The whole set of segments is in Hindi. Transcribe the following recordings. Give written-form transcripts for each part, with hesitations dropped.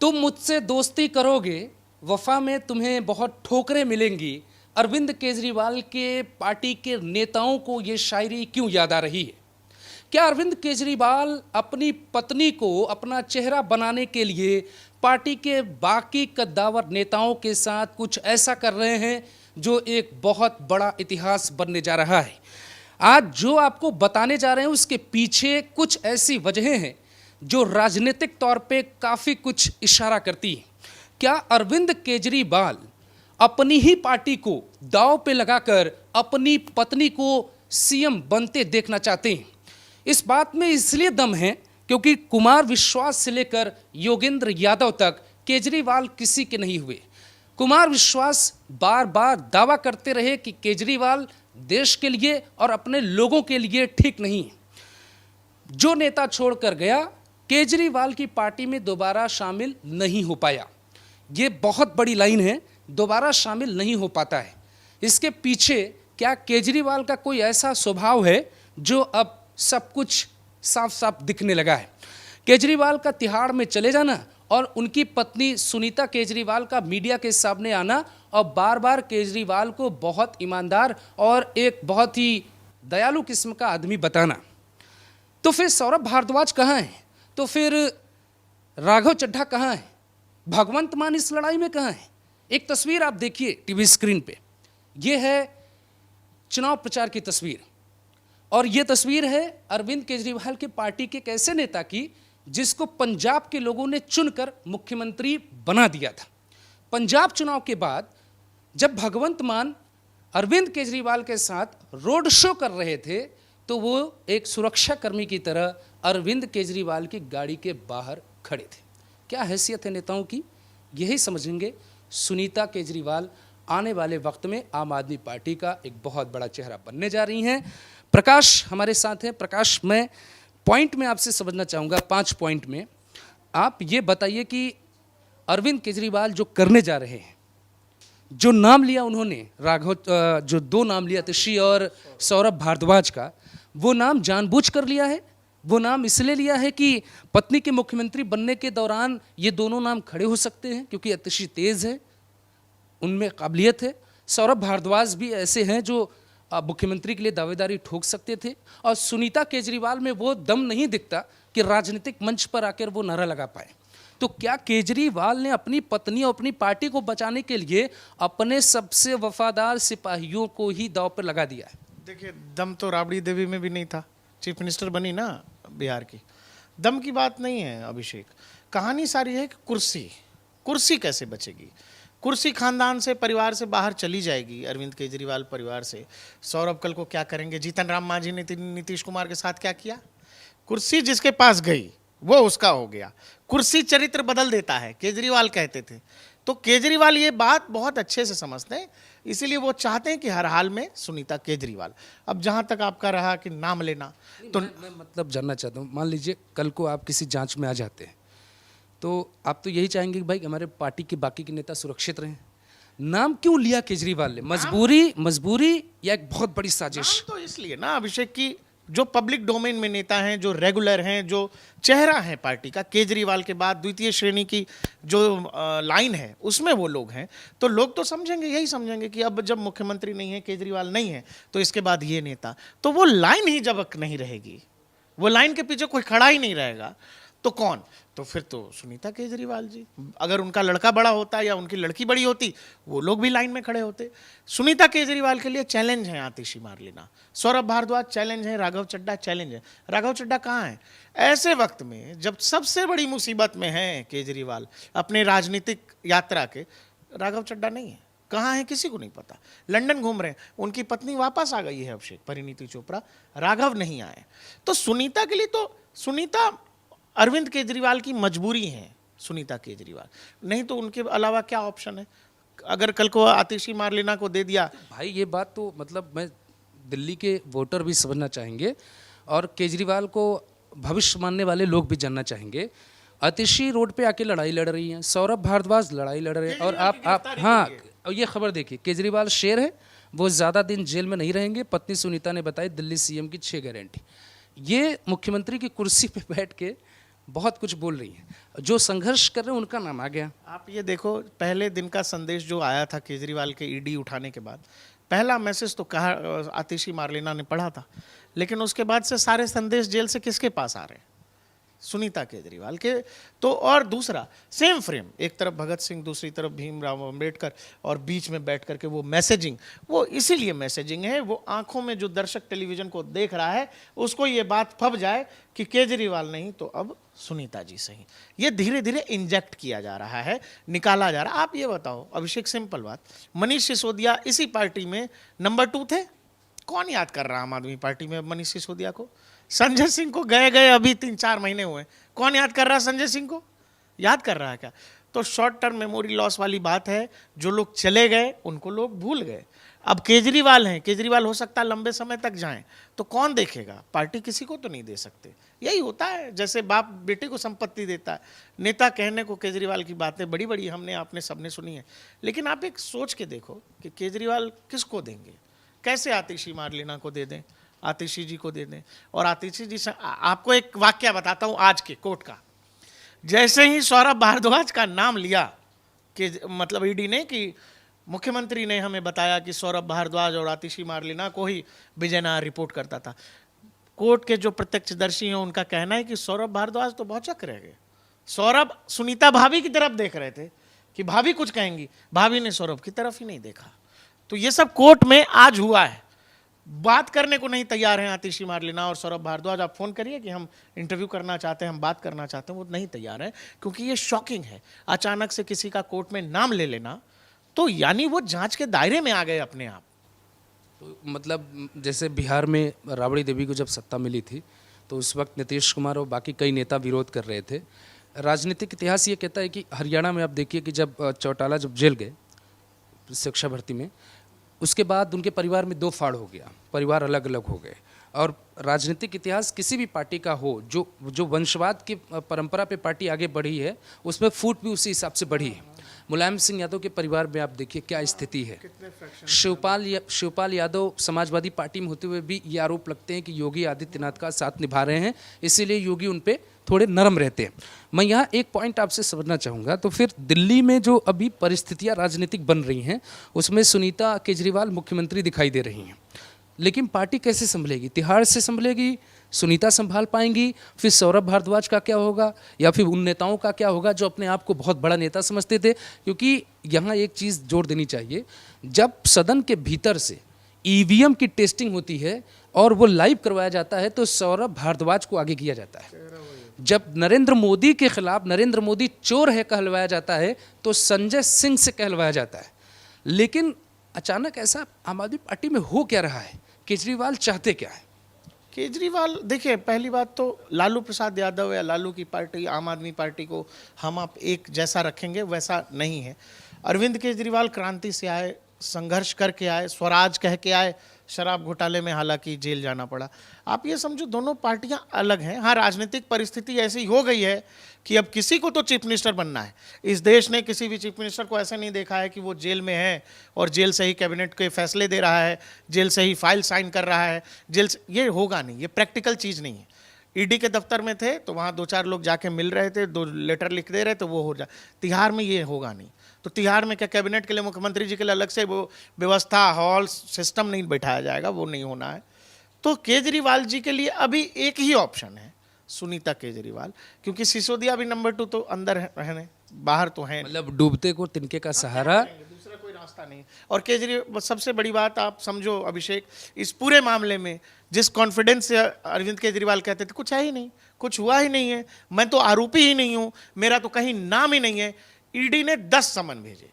तुम मुझसे दोस्ती करोगे, वफा में तुम्हें बहुत ठोकरें मिलेंगी। अरविंद केजरीवाल के पार्टी के नेताओं को ये शायरी क्यों याद आ रही है? क्या अरविंद केजरीवाल अपनी पत्नी को अपना चेहरा बनाने के लिए पार्टी के बाकी कद्दावर नेताओं के साथ कुछ ऐसा कर रहे हैं जो एक बहुत बड़ा इतिहास बनने जा रहा है? आज जो आपको बताने जा रहे हैं उसके पीछे कुछ ऐसी वजहें हैं जो राजनीतिक तौर पे काफ़ी कुछ इशारा करती हैं। क्या अरविंद केजरीवाल अपनी ही पार्टी को दांव पे लगाकर अपनी पत्नी को सीएम बनते देखना चाहते हैं? इस बात में इसलिए दम है क्योंकि कुमार विश्वास से लेकर योगेंद्र यादव तक केजरीवाल किसी के नहीं हुए। कुमार विश्वास बार बार दावा करते रहे कि केजरीवाल देश के लिए और अपने लोगों के लिए ठीक नहीं है। जो नेता छोड़कर गया, केजरीवाल की पार्टी में दोबारा शामिल नहीं हो पाया। ये बहुत बड़ी लाइन है, दोबारा शामिल नहीं हो पाता है। इसके पीछे क्या केजरीवाल का कोई ऐसा स्वभाव है जो अब सब कुछ साफ साफ दिखने लगा है? केजरीवाल का तिहाड़ में चले जाना और उनकी पत्नी सुनीता केजरीवाल का मीडिया के सामने आना और बार बार केजरीवाल को बहुत ईमानदार और एक बहुत ही दयालु किस्म का आदमी बताना। तो फिर सौरभ भारद्वाज कहाँ हैं? तो फिर राघव चड्ढा कहाँ हैं? भगवंत मान इस लड़ाई में कहाँ हैं? एक तस्वीर आप देखिए टीवी स्क्रीन पे, ये है चुनाव प्रचार की तस्वीर और ये तस्वीर है अरविंद केजरीवाल के पार्टी के एक ऐसे नेता की जिसको पंजाब के लोगों ने चुनकर मुख्यमंत्री बना दिया था। पंजाब चुनाव के बाद जब भगवंत मान अरविंद केजरीवाल के साथ रोड शो कर रहे थे तो वो एक सुरक्षा कर्मी की तरह अरविंद केजरीवाल की गाड़ी के बाहर खड़े थे। क्या हैसियत है नेताओं की, यही समझेंगे। सुनीता केजरीवाल आने वाले वक्त में आम आदमी पार्टी का एक बहुत बड़ा चेहरा बनने जा रही हैं। प्रकाश हमारे साथ हैं। प्रकाश, मैं पॉइंट में आपसे समझना चाहूँगा, 5 पॉइंट में आप ये बताइए कि अरविंद केजरीवाल जो करने जा रहे हैं, जो नाम लिया उन्होंने, राघव जो 2 नाम लिया आतिशी और सौरभ भारद्वाज का, वो नाम जानबूझ कर लिया है? वो नाम इसलिए लिया है कि पत्नी के मुख्यमंत्री बनने के दौरान ये दोनों नाम खड़े हो सकते हैं क्योंकि आतिशी तेज है, उनमें काबिलियत है। सौरभ भारद्वाज भी ऐसे हैं जो मुख्यमंत्री के लिए दावेदारी ठोक सकते थे और सुनीता केजरीवाल में वो दम नहीं दिखता कि राजनीतिक मंच पर आकर वो नारा लगा पाए। तो क्या केजरीवाल ने अपनी पत्नी और अपनी पार्टी को बचाने के लिए अपने सबसे वफादार सिपाहियों को ही दांव पर लगा दिया है? देखिए, दम तो राबड़ी देवी में भी नहीं था। चीफ मिनिस्टर बनी ना बिहार की, दम की बात नहीं है अभिषेक। कहानी सारी है कि कुर्सी कैसे बचेगी। कुर्सी खानदान से, परिवार से बाहर चली जाएगी, अरविंद केजरीवाल परिवार से। सौरभ कल को क्या करेंगे? जीतन राम मांझी ने नीतीश कुमार के साथ क्या किया? कुर्सी जिसके पास गई वो उसका हो गया। कुर्सी चरित्र बदल देता है, केजरीवाल कहते थे। तो केजरीवाल ये बात बहुत अच्छे से समझते हैं, इसीलिए वो चाहते हैं कि हर हाल में सुनीता केजरीवाल। अब जहां तक आपका रहा कि नाम लेना, तो मैं मतलब जानना चाहता हूँ, मान लीजिए कल को आप किसी जांच में आ जाते हैं तो आप तो यही चाहेंगे कि भाई हमारे पार्टी के बाकी के नेता सुरक्षित रहें। नाम क्यों लिया केजरीवाल ने? मजबूरी या एक बहुत बड़ी साजिश? तो इसलिए ना अभिषेक की जो पब्लिक डोमेन में नेता हैं, जो रेगुलर हैं, जो चेहरा है पार्टी का, केजरीवाल के बाद द्वितीय श्रेणी की जो लाइन है उसमें वो लोग हैं, तो लोग तो समझेंगे, यही समझेंगे कि अब जब मुख्यमंत्री नहीं है, केजरीवाल नहीं है, तो इसके बाद ये नेता, तो वो लाइन ही जब नहीं रहेगी, वो लाइन के पीछे कोई खड़ा ही नहीं रहेगा, तो कौन? तो फिर तो सुनीता केजरीवाल जी। अगर उनका लड़का बड़ा होता या उनकी लड़की बड़ी होती, वो लोग भी लाइन में खड़े होते। सुनीता केजरीवाल के लिए चैलेंज है आतिशी मार लेना, सौरभ भारद्वाज चैलेंज है, राघव चड्ढा चैलेंज है। राघव चड्ढा कहाँ है ऐसे वक्त में जब सबसे बड़ी मुसीबत में है केजरीवाल अपने राजनीतिक यात्रा के? राघव चड्ढा नहीं है, कहाँ है किसी को नहीं पता, लंदन घूम रहे हैं। उनकी पत्नी वापस आ गई है अभिषेक, परिणीति चोपड़ा, राघव नहीं आए। तो सुनीता के लिए तो सुनीता अरविंद केजरीवाल की मजबूरी है, सुनीता केजरीवाल, नहीं तो उनके अलावा क्या ऑप्शन है? अगर कल को आतिशी मार लेना को दे दिया, भाई ये बात तो मतलब मैं दिल्ली के वोटर भी समझना चाहेंगे और केजरीवाल को भविष्य मानने वाले लोग भी जानना चाहेंगे। आतिशी रोड पे आके लड़ाई लड़ रही हैं, सौरभ भारद्वाज लड़ाई लड़ रहे हैं और आप हाँ, और ये खबर देखिए, केजरीवाल शेर है, वो ज़्यादा दिन जेल में नहीं रहेंगे। पत्नी सुनीता ने बताई दिल्ली सीएम की 6 गारंटी। ये मुख्यमंत्री की कुर्सी पे बैठ के बहुत कुछ बोल रही हैं, जो संघर्ष कर रहे हैं उनका नाम आ गया। आप ये देखो, पहले दिन का संदेश जो आया था केजरीवाल के ईडी उठाने के बाद, पहला मैसेज तो कहा आतिशी मार्लेना ने पढ़ा था, लेकिन उसके बाद से सारे संदेश जेल से किसके पास आ रहे हैं? सुनीता केजरीवाल के। तो और दूसरा सेम फ्रेम, एक तरफ भगत सिंह, दूसरी तरफ भीमराव अंबेडकर, और बीच में बैठ करके वो मैसेजिंग, वो इसीलिए मैसेजिंग है, वो आंखों में जो दर्शक टेलीविजन को देख रहा है उसको ये बात फब जाए कि केजरीवाल नहीं तो अब सुनीता जी सही। ये धीरे धीरे इंजेक्ट किया जा रहा है, निकाला जा रहा है। आप ये बताओ अभिषेक, सिंपल बात, मनीष सिसोदिया इसी पार्टी में नंबर 2 थे। कौन याद कर रहा आम आदमी पार्टी में मनीष सिसोदिया को? संजय सिंह को गए अभी 3-4 महीने हुए, कौन याद कर रहा संजय सिंह को? याद कर रहा है क्या? तो शॉर्ट टर्म मेमोरी लॉस वाली बात है। जो लोग चले गए उनको लोग भूल गए। अब केजरीवाल हैं, केजरीवाल हो सकता है लंबे समय तक जाएं, तो कौन देखेगा? पार्टी किसी को तो नहीं दे सकते। यही होता है, जैसे बाप बेटे को संपत्ति देता है। नेता कहने को केजरीवाल की बातें बड़ी बड़ी हमने आपने सबने सुनी है, लेकिन आप एक सोच के देखो कि केजरीवाल किसको देंगे? कैसे आतिशी मार्लेना को दे दें, आतिशी जी को दे दें? और आतिशी जी से आपको एक वाक्य बताता हूं आज के कोर्ट का। जैसे ही सौरभ भारद्वाज का नाम लिया कि मतलब ईडी ने, कि मुख्यमंत्री ने हमें बताया कि सौरभ भारद्वाज और आतिशी मार्लेना को ही विजय नायर रिपोर्ट करता था, कोर्ट के जो प्रत्यक्षदर्शी हैं उनका कहना है कि सौरभ भारद्वाज तो भौचक रह गए। सौरभ सुनीता भाभी की तरफ देख रहे थे कि भाभी कुछ कहेंगी, भाभी ने सौरभ की तरफ ही नहीं देखा। तो ये सब कोर्ट में आज हुआ है। बात करने को नहीं तैयार हैं आतिशी मार्लेना और सौरभ भारद्वाज। आप फोन करिए कि हम इंटरव्यू करना चाहते हैं, हम बात करना चाहते हैं, वो नहीं तैयार है, क्योंकि ये शॉकिंग है। अचानक से किसी का कोर्ट में नाम ले लेना, तो यानी वो जांच के दायरे में आ गए अपने आप। तो मतलब जैसे बिहार में राबड़ी देवी को जब सत्ता मिली थी तो उस वक्त नीतीश कुमार और बाकी कई नेता विरोध कर रहे थे। राजनीतिक इतिहास ये कहता है कि हरियाणा में आप देखिए कि जब चौटाला जब जेल गए शिक्षा भर्ती में, उसके बाद उनके परिवार में 2 फाड़ हो गया, परिवार अलग अलग हो गए। और राजनीतिक इतिहास किसी भी पार्टी का हो, जो वंशवाद की परंपरा पे पार्टी आगे बढ़ी है, उसमें फूट भी उसी हिसाब से बढ़ी है। मुलायम सिंह यादव के परिवार में आप देखिए क्या स्थिति है। शिवपाल यादव समाजवादी पार्टी में होते हुए भी ये आरोप लगते हैं कि योगी आदित्यनाथ का साथ निभा रहे हैं, इसीलिए योगी उन पे थोड़े नरम रहते हैं। मैं यहाँ एक पॉइंट आपसे समझना चाहूँगा, तो फिर दिल्ली में जो अभी परिस्थितियाँ राजनीतिक बन रही हैं उसमें सुनीता केजरीवाल मुख्यमंत्री दिखाई दे रही हैं, लेकिन पार्टी कैसे संभलेगी? तिहाड़ से संभलेगी? सुनीता संभाल पाएंगी? फिर सौरभ भारद्वाज का क्या होगा? या फिर उन नेताओं का क्या होगा जो अपने आप को बहुत बड़ा नेता समझते थे? क्योंकि यहाँ एक चीज़ जोड़ देनी चाहिए, जब सदन के भीतर से ईवीएम की टेस्टिंग होती है और वो लाइव करवाया जाता है तो सौरभ भारद्वाज को आगे किया जाता है। जब नरेंद्र मोदी के खिलाफ नरेंद्र मोदी चोर है कहलवाया जाता है तो संजय सिंह से कहलवाया जाता है। लेकिन अचानक ऐसा आम आदमी पार्टी में हो क्या रहा है? केजरीवाल चाहते क्या है? केजरीवाल, देखिए पहली बात तो लालू प्रसाद यादव या लालू की पार्टी, आम आदमी पार्टी को हम आप एक जैसा रखेंगे वैसा नहीं है। अरविंद केजरीवाल क्रांति से आए, संघर्ष करके आए, स्वराज कह के आए, शराब घोटाले में हालांकि जेल जाना पड़ा। आप ये समझो दोनों पार्टियां अलग हैं। हाँ, राजनीतिक परिस्थिति ऐसी हो गई है कि अब किसी को तो चीफ मिनिस्टर बनना है। इस देश ने किसी भी चीफ मिनिस्टर को ऐसा नहीं देखा है कि वो जेल में है और जेल से ही कैबिनेट के फैसले दे रहा है, जेल से ही फाइल साइन कर रहा है, जेल से। ये होगा नहीं, ये प्रैक्टिकल चीज़ नहीं है। ईडी के दफ्तर में थे तो वहाँ 2-4 लोग जाके मिल रहे थे, 2 लेटर लिख दे रहे तो वो हो जाए। तिहाड़ में ये होगा नहीं। तो तिहाड़ में क्या कैबिनेट के लिए, मुख्यमंत्री जी के लिए अलग से वो व्यवस्था, हॉल, सिस्टम नहीं बैठाया जाएगा, वो नहीं होना है। तो केजरीवाल जी के लिए अभी एक ही ऑप्शन है, सुनीता केजरीवाल, क्योंकि सिसोदिया भी नंबर 2 तो अंदर है, बाहर तो है, मतलब डूबते को तिनके का सहारा, दूसरा कोई रास्ता नहीं। और केजरीवाल, सबसे बड़ी बात आप समझो अभिषेक, इस पूरे मामले में जिस कॉन्फिडेंस से अरविंद केजरीवाल कहते थे कुछ है ही नहीं, कुछ हुआ ही नहीं है, मैं तो आरोपी ही नहीं हूं, मेरा तो कहीं नाम ही नहीं है। ईडी ने 10 समन भेजे,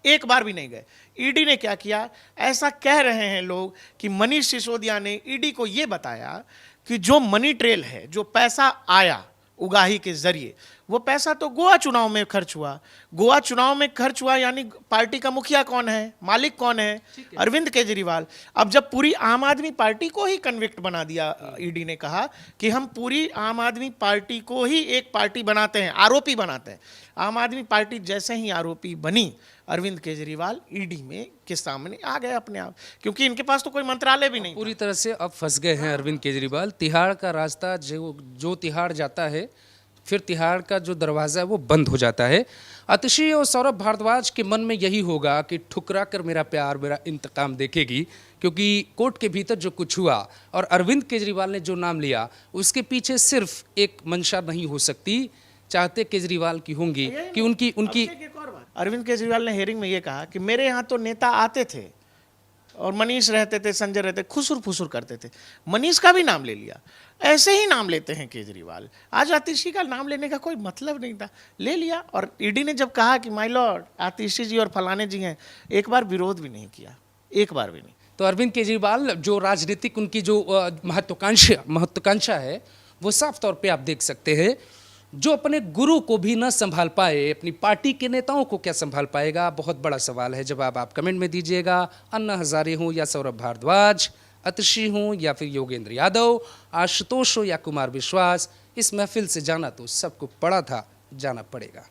एक बार भी नहीं गए। ईडी ने क्या किया? ऐसा कह रहे हैं लोग कि मनीष सिसोदिया ने ईडी को यह बताया कि जो मनी ट्रेल है, जो पैसा आया उगाही के जरिए, वो पैसा तो गोवा चुनाव में खर्च हुआ। गोवा चुनाव में खर्च हुआ यानी पार्टी का मुखिया कौन है, मालिक कौन है? अरविंद केजरीवाल। अब जब पूरी आम आदमी पार्टी को ही कन्विक्ट बना दिया, ईडी ने कहा कि हम पूरी आम आदमी पार्टी को ही एक पार्टी बनाते हैं, आरोपी बनाते हैं। आम आदमी पार्टी जैसे ही आरोपी बनी, अरविंद केजरीवाल ईडी में के सामने आ गए अपने आप, क्योंकि इनके पास तो कोई मंत्रालय भी नहीं। पूरी तरह से अब फंस गए हैं अरविंद केजरीवाल। तिहाड़ का रास्ता जो तिहाड़ जाता है फिर तिहाड़ का जो दरवाज़ा है वो बंद हो जाता है। आतिशी और सौरभ भारद्वाज के मन में यही होगा कि ठुकरा कर मेरा प्यार मेरा इंतकाम देखेगी, क्योंकि कोर्ट के भीतर जो कुछ हुआ और अरविंद केजरीवाल ने जो नाम लिया उसके पीछे सिर्फ एक मंशा नहीं हो सकती, चाहते केजरीवाल की होंगी कि उनकी एक और बात, अरविंद केजरीवाल ने हेयरिंग में ये कहा कि मेरे यहाँ तो नेता आते थे और मनीष रहते थे, संजय रहते, खुसुर फुसुर करते थे। मनीष का भी नाम ले लिया। ऐसे ही नाम लेते हैं केजरीवाल। आज आतिशी का नाम लेने का कोई मतलब नहीं था, ले लिया। और ईडी ने जब कहा कि माय लॉर्ड आतिशी जी और फलाने जी हैं, एक बार विरोध भी नहीं किया, एक बार भी नहीं। तो अरविंद केजरीवाल जो राजनीतिक उनकी जो महत्वाकांक्षा है वो साफ तौर पे आप देख सकते हैं। जो अपने गुरु को भी न संभाल पाए, अपनी पार्टी के नेताओं को क्या संभाल पाएगा, बहुत बड़ा सवाल है। जवाब आप कमेंट में दीजिएगा। अन्ना हजारे हों या सौरभ भारद्वाज, आतिशी हों या फिर योगेंद्र यादव, आशुतोष हो या कुमार विश्वास, इस महफिल से जाना तो सबको पड़ा था, जाना पड़ेगा।